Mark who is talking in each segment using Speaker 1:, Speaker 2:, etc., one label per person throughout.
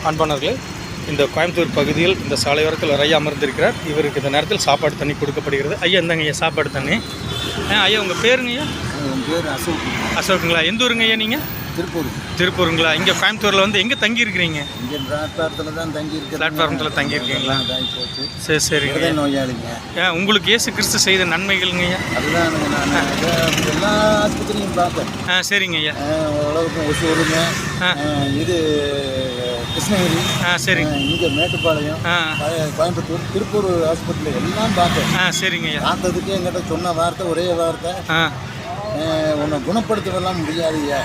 Speaker 1: அன்பானவர்களே, இந்த கோயம்புத்தூர் பகுதியில் இந்த சாலையோரத்தில் ஐயா அமர்ந்திருக்கிறார். இவருக்கு இந்த நேரத்தில் சாப்பாடு தண்ணி கொடுக்கப்படுகிறது. ஐயா இந்தாங்க ஐயா சாப்பாடு தண்ணி. ஐயா உங்கள் பேருங்க ஐயா?
Speaker 2: என் பேர்
Speaker 1: அசோக்குங்களா? எந்த ஊருங்க ஐயா நீங்கள்? திருப்பூருங்களா? இங்கே கோயம்புத்தூரில் வந்து எங்கே தங்கி இருக்கிறீங்க?
Speaker 2: இங்கே பிளாட்ஃபாரத்தில் தான் தங்கியிருக்கேன்.
Speaker 1: பிளாட்ஃபாரத்தில் தங்கியிருக்கீங்களா? சரி சரிங்க.
Speaker 2: நோயாளிங்க.
Speaker 1: உங்களுக்கு இயேசு கிறிஸ்து செய்த நன்மைகள்ங்க ஐயா?
Speaker 2: அதுதான் நான் எல்லா ஆஸ்பத்திரியும் பார்ப்பேன்.
Speaker 1: சரிங்க ஐயா.
Speaker 2: உலகம் ஒசூருங்க, இது கிருஷ்ணகிரி, சரிங்க, இங்கே மேட்டுப்பாளையம், கோயம்புத்தூர், திருப்பூர் ஹாஸ்பிட்டல் எல்லாம் பார்த்தேன். சரிங்க ஐயா. பார்த்ததுக்கு எங்கிட்ட சொன்ன வார்த்தை ஒரே வார்த்தை, உன்னை குணப்படுத்தவெல்லாம் முடியாதுயா,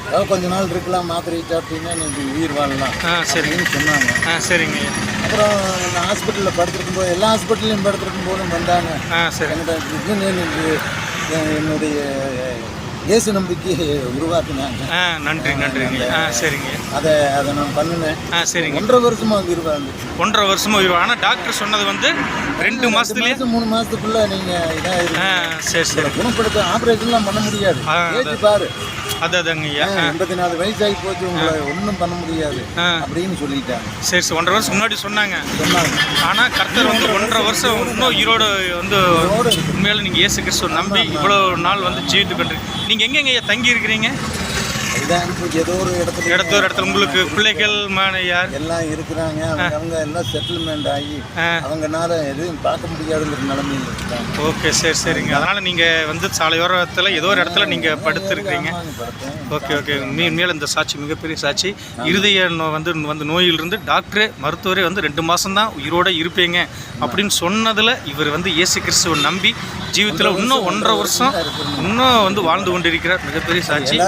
Speaker 2: ஏதோ கொஞ்ச நாள் இருக்கலாம், மாத்திரை சாப்பிட்டீங்கன்னா நீ உயிர் வாழலாம் சரின்னு சொன்னாங்க. சரிங்க. அப்புறம் நான் ஹாஸ்பிட்டலில் படுத்துருக்கும் போது, எல்லா ஹாஸ்பிட்டல்லையும் படுத்துருக்கும் போதும் வந்தாங்க. என்னுடைய இயேசு நம்பிக்கை உருவாக்கினாங்க.
Speaker 1: நன்றி நன்றிங்க. சரிங்க. அதை
Speaker 2: நான் பண்ணினேன்.
Speaker 1: சரிங்க.
Speaker 2: 1.5 வருஷமாக இருவாங்க.
Speaker 1: 1.5 வருஷமாக இருவா. ஆனால் டாக்டர் சொன்னது வந்து 2 மாதத்துலேயே
Speaker 2: 3 மாதத்துக்குள்ளே நீங்கள் இதாக
Speaker 1: சரி சரி
Speaker 2: குணப்படுத்த ஆப்ரேஷன்லாம் பண்ண முடியாது. பாரு
Speaker 1: அதாங்க ஐயா.
Speaker 2: 84 வயசாகி போச்சு, உங்களை ஒன்றும் பண்ண முடியாது அப்படின்னு சொல்லிட்டாங்க.
Speaker 1: சரி சரி. 1.5 வருஷம் முன்னாடி சொன்னாங்க. ஆனால் கர்த்தர் வந்து 1.5 வருஷம் இன்னும் ஈரோடு வந்து உண்மையில நீங்கள் இயேசு கிறிஸ்துவ நம்பி இவ்வளோ நாள் வந்து ஜீவித்து கொண்டு நீங்கள் எங்கெங்க ஐயா தங்கி இருக்கிறீங்க?
Speaker 2: ஏதோ ஒரு இடத்துல
Speaker 1: உங்களுக்கு பிள்ளைகள் யார்
Speaker 2: எல்லாம் இருக்கிறாங்க. அவங்க எல்லாம் செட்டில்மெண்ட் ஆகி அவங்கனால எதுவும் பார்க்க முடியாதுங்கிற நிலைமையில் இருக்காங்க.
Speaker 1: ஓகே சரி சரிங்க. அதனால் நீங்கள் வந்து சாலையோரத்தில் ஏதோ ஒரு இடத்துல நீங்கள் படுத்துருக்கிறீங்க. Okay okay. மேலே இந்த சாட்சி மிகப்பெரிய சாட்சி. இருதய வந்து நோயிலிருந்து டாக்டரே மருத்துவரே வந்து 2 மாதம் தான் உயிரோடு இருப்பீங்க அப்படின்னு சொன்னதில் இவர் வந்து இயேசு கிறிஸ்துவை நம்பி ஜீவித்தில் இன்னும் 1.5 வருஷம் இன்னும் வந்து வாழ்ந்து கொண்டிருக்கிறார். மிகப்பெரிய சாட்சி.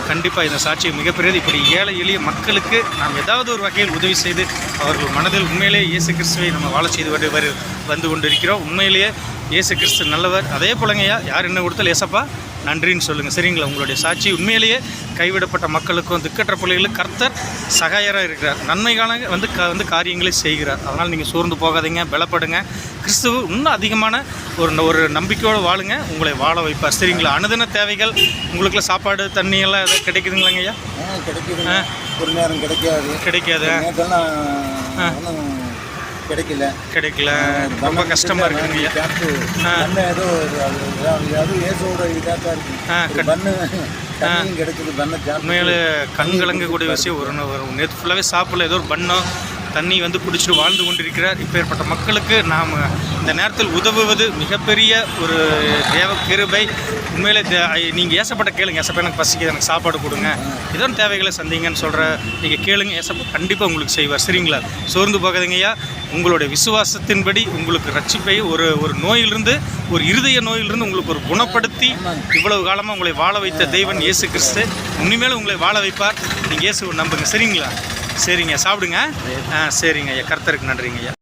Speaker 1: கண்டிப்பாக இந்த சாட்சி மிகப்பெரியது. இப்படி ஏழை எளிய மக்களுக்கு நாம் ஏதாவது ஒரு வகையில் உதவி செய்து அவர்கள் மனதில் உண்மையிலேயே இயேசு கிறிஸ்துவை நம்ம வாழ செய்து வந்து கொண்டிருக்கிறோம். உண்மையிலேயே இயேசு கிறிஸ்து நல்லவர். அதே போலங்கய்யா, யார் என்ன கொடுத்தாலும் ஏசப்பா நன்றின்னு சொல்லுங்கள். சரிங்களா? உங்களுடைய சாட்சி உண்மையிலேயே கைவிடப்பட்ட மக்களுக்கும் திக்கற்ற பிள்ளைகளுக்கு கர்த்தர் சகாயராக இருக்கிறார். நன்மைக்கான வந்து காரியங்களை செய்கிறார். அதனால் நீங்கள் சோர்ந்து போகாதீங்க, பலப்படுங்க. கிறிஸ்துவ இன்னும் அதிகமான ஒரு நம்பிக்கையோடு வாழுங்க. உங்களை வாழ வைப்பார். சரிங்களா? அனுதின தேவைகள் உங்களுக்குள்ள சாப்பாடு தண்ணி எல்லாம் எதாவது கிடைக்குதுங்களாங்க ஐயா?
Speaker 2: கிடைக்குதுங்க. ஒரு நேரம் கிடைக்காது.
Speaker 1: கிடைக்கல. ரொம்ப கஷ்டமாக இருக்குங்க ஐயா. உண்மையில கண் கலங்கக்கூடிய விஷயம். ஒரு நேற்று ஃபுல்லாகவே சாப்பிடல, ஏதோ ஒரு பண்ணோம் தண்ணி வந்து குடிச்சிட்டு வாழ்ந்து கொண்டிருக்கிறார். இப்பேற்பட்ட மக்களுக்கு நாம் இந்த நேரத்தில் உதவுவது மிகப்பெரிய ஒரு தேவ கிருபை. உண்மையிலே நீங்கள் ஏசப்பட்ட கேளுங்க, ஏசப்பா எனக்கு பசிக்குது, எனக்கு சாப்பாடு கொடுங்க, ஏதோ தேவைகளை சந்திங்கன்னு சொல்கிற நீங்கள் கேளுங்க, ஏசப்பா கண்டிப்பாக உங்களுக்கு செய்வார். சரிங்களா? சோர்ந்து போகாதீங்கய்யா. உங்களுடைய விசுவாசத்தின்படி உங்களுக்கு ரட்சிப்பை ஒரு நோயிலிருந்து, ஒரு இருதய நோயிலிருந்து உங்களுக்கு ஒரு குணப்படுத்தி இவ்வளவு காலமாக உங்களை வாழ வைத்த தெய்வன் இயேசு கிறிஸ்து உண்மையிலே உங்களை வாழ வைப்பார். நீங்கள் இயேசுவை நம்புங்க. சரிங்களா? சரிங்க. சாப்பிடுங்க. சரிங்க ஐயா. கர்த்தருக்கு நன்றிங்க ஐயா.